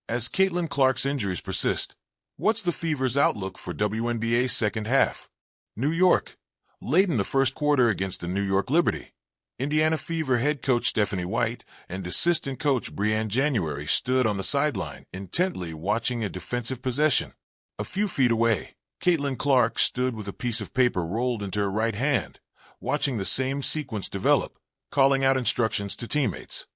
As Caitlin Clark's injuries persist, what's the Fever's outlook for WNBA's second half? New York. Late in the first quarter against the New York Liberty, Indiana Fever head coach Stephanie White and assistant coach Brianne January stood on the sideline, intently watching a defensive possession. A few feet away, Caitlin Clark stood with a piece of paper rolled into her right hand, watching the same sequence develop, calling out instructions to teammates.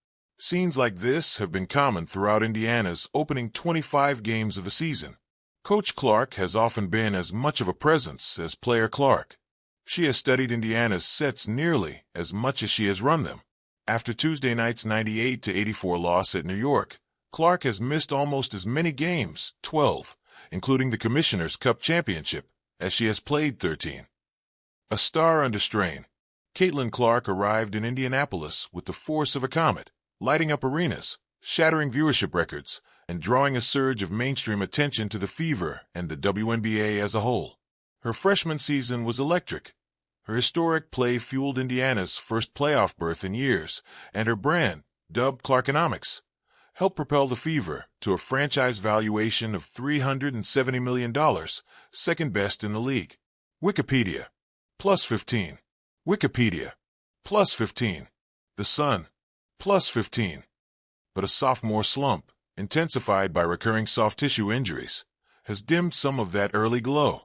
Scenes like this have been common throughout Indiana's opening 25 games of the season. Coach Clark has often been as much of a presence as player Clark. She has studied Indiana's sets nearly as much as she has run them. After Tuesday night's 98-84 loss at New York, Clark has missed almost as many games, 12, including the Commissioner's Cup Championship, as she has played 13. A star under strain, Caitlin Clark arrived in Indianapolis with the force of a comet, lighting up arenas, shattering viewership records, and drawing a surge of mainstream attention to the Fever and the WNBA as a whole. Her freshman season was electric. Her historic play fueled Indiana's first playoff berth in years, and her brand, dubbed Clarkonomics, helped propel the Fever to a franchise valuation of $370 million, second best in the league. Wikipedia. Plus 15. Wikipedia. Plus 15. The Sun. Plus 15. But a sophomore slump, intensified by recurring soft tissue injuries, has dimmed some of that early glow.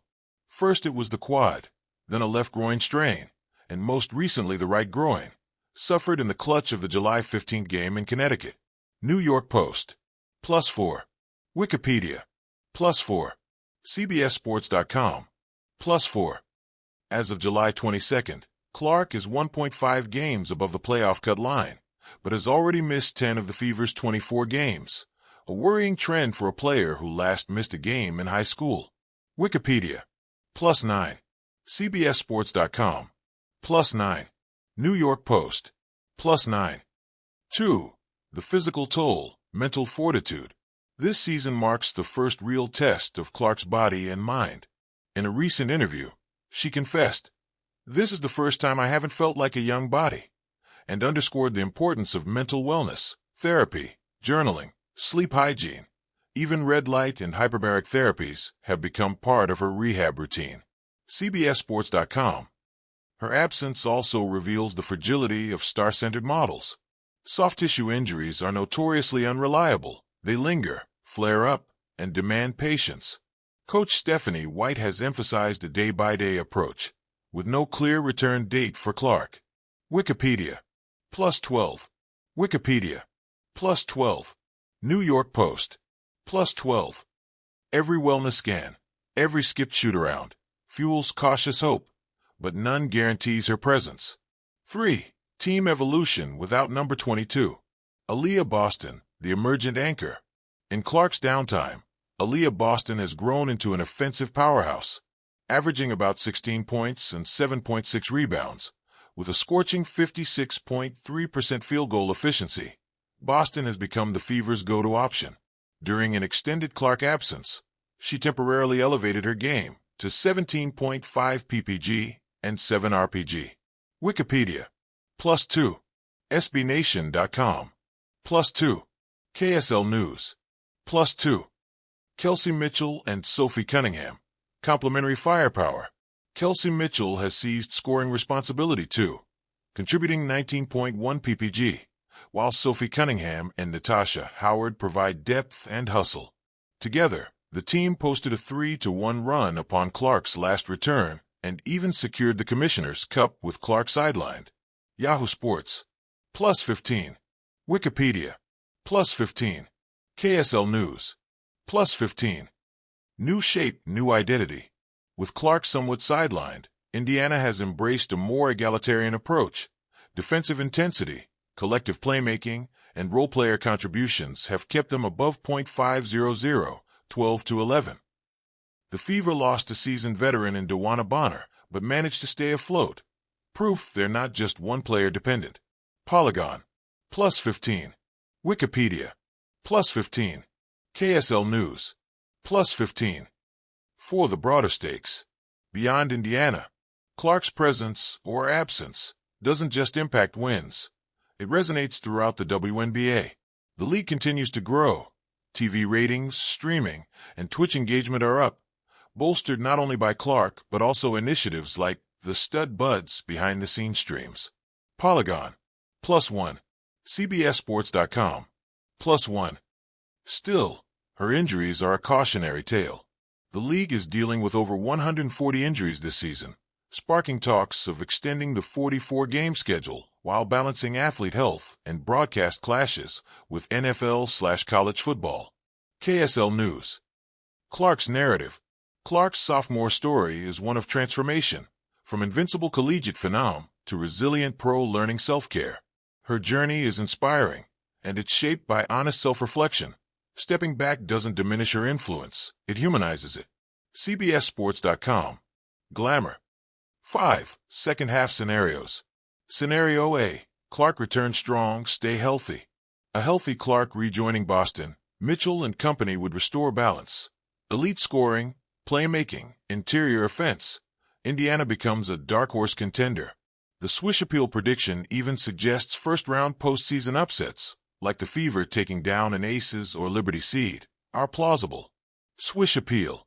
First it was the quad, then a left groin strain, and most recently the right groin, suffered in the clutch of the July 15th game in Connecticut. New York Post. Plus 4. Wikipedia. Plus 4. CBSSports.com. Plus 4. As of July 22nd, Clark is 1.5 games above the playoff cut line, but has already missed 10 of the Fever's 24 games, a worrying trend for a player who last missed a game in high school. Wikipedia. Plus 9. CBSSports.com. Plus 9. New York Post. Plus 9. 2. The physical toll, mental fortitude. This season marks the first real test of Clark's body and mind. In a recent interview, she confessed, "This is the first time I haven't felt like a young body," and underscored the importance of mental wellness, therapy, journaling, sleep hygiene. Even red light and hyperbaric therapies have become part of her rehab routine. CBSSports.com. Her absence also reveals the fragility of star-centered models. Soft tissue injuries are notoriously unreliable. They linger, flare up, and demand patience. Coach Stephanie White has emphasized a day-by-day approach, with no clear return date for Clark. Wikipedia. Plus 12. Wikipedia. Plus 12. New York Post. Plus 12. Every wellness scan, every skipped shoot-around, fuels cautious hope, but none guarantees her presence. 3. Team evolution without number 22. Aaliyah Boston, the emergent anchor. In Clark's downtime, Aaliyah Boston has grown into an offensive powerhouse, averaging about 16 points and 7.6 rebounds, with a scorching 56.3% field goal efficiency. Boston has become the Fever's go-to option. During an extended Clark absence, she temporarily elevated her game to 17.5 ppg and 7 rpg. Wikipedia. Plus 2. SBNation.com. Plus 2. KSL News. Plus 2. Kelsey Mitchell and Sophie Cunningham. Complementary firepower. Kelsey Mitchell has seized scoring responsibility too, contributing 19.1 ppg, while Sophie Cunningham and Natasha Howard provide depth and hustle. Together, the team posted a 3-1 run upon Clark's last return and even secured the Commissioner's Cup with Clark sidelined. Yahoo Sports. Plus 15. Wikipedia. Plus 15. KSL News. Plus 15. New shape, new identity. With Clark somewhat sidelined, Indiana has embraced a more egalitarian approach. Defensive intensity, collective playmaking, and role-player contributions have kept them above .500, 12-11. The Fever lost a seasoned veteran in Dewana Bonner, but managed to stay afloat. Proof they're not just one-player dependent. Polygon. Plus 15. Wikipedia. Plus 15. KSL News. Plus 15. For the broader stakes. Beyond Indiana, Clark's presence or absence doesn't just impact wins. It resonates throughout the WNBA. The league continues to grow. TV ratings, streaming, and Twitch engagement are up, bolstered not only by Clark but also initiatives like the Stud Buds behind-the-scenes streams. Polygon, +1. CBSSports.com, +1. Still, her injuries are a cautionary tale. The league is dealing with over 140 injuries this season, sparking talks of extending the 44-game schedule while balancing athlete health and broadcast clashes with NFL/college football. KSL News. Clark's narrative. Clark's sophomore story is one of transformation, from invincible collegiate phenom to resilient pro learning self-care. Her journey is inspiring, and it's shaped by honest self-reflection. Stepping back doesn't diminish her influence, it humanizes it. CBSSports.com. Glamour. 5. Second half scenarios. Scenario A. Clark returns strong, stay healthy. A healthy Clark rejoining Boston, Mitchell and company would restore balance. Elite scoring, playmaking, interior offense. Indiana becomes a dark horse contender. The Swish Appeal prediction even suggests first-round postseason upsets, like the Fever taking down an Aces or Liberty seed, are plausible. Swish Appeal.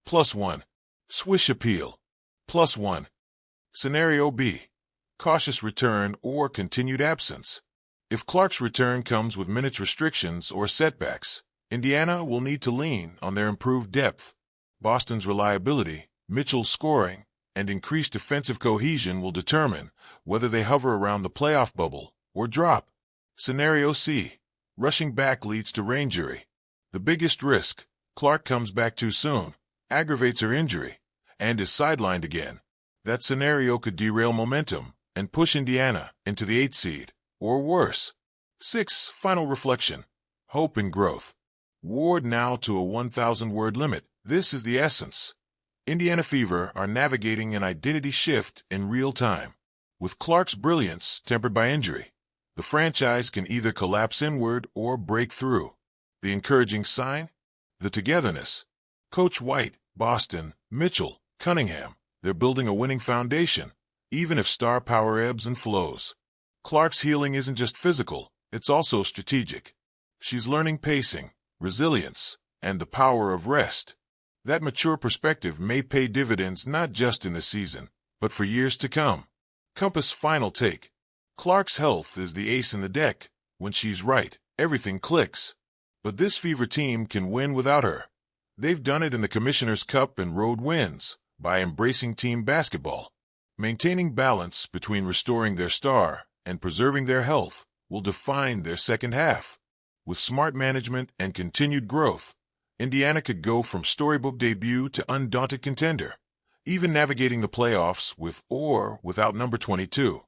+1. Swish Appeal. +1. Scenario B. Cautious return or continued absence. If Clark's return comes with minutes restrictions or setbacks, Indiana will need to lean on their improved depth. Boston's reliability, Mitchell's scoring, and increased defensive cohesion will determine whether they hover around the playoff bubble or drop. Scenario C. Rushing back leads to rain injury. The biggest risk, Clark comes back too soon, aggravates her injury, and is sidelined again. That scenario could derail momentum and push Indiana into the 8th seed, or worse. 6. Final reflection. Hope and growth. Ward now to a 1,000-word limit. This is the essence. Indiana Fever are navigating an identity shift in real time. With Clark's brilliance tempered by injury, the franchise can either collapse inward or break through. The encouraging sign? The togetherness. Coach White, Boston, Mitchell, Cunningham, they're building a winning foundation, even if star power ebbs and flows. Clark's healing isn't just physical, it's also strategic. She's learning pacing, resilience, and the power of rest. That mature perspective may pay dividends not just in the season, but for years to come. Compass final take. Clark's health is the ace in the deck. When she's right, everything clicks. But this Fever team can win without her. They've done it in the Commissioner's Cup and road wins by embracing team basketball. Maintaining balance between restoring their star and preserving their health will define their second half. With smart management and continued growth, Indiana could go from storybook debut to undaunted contender, even navigating the playoffs with or without number 22.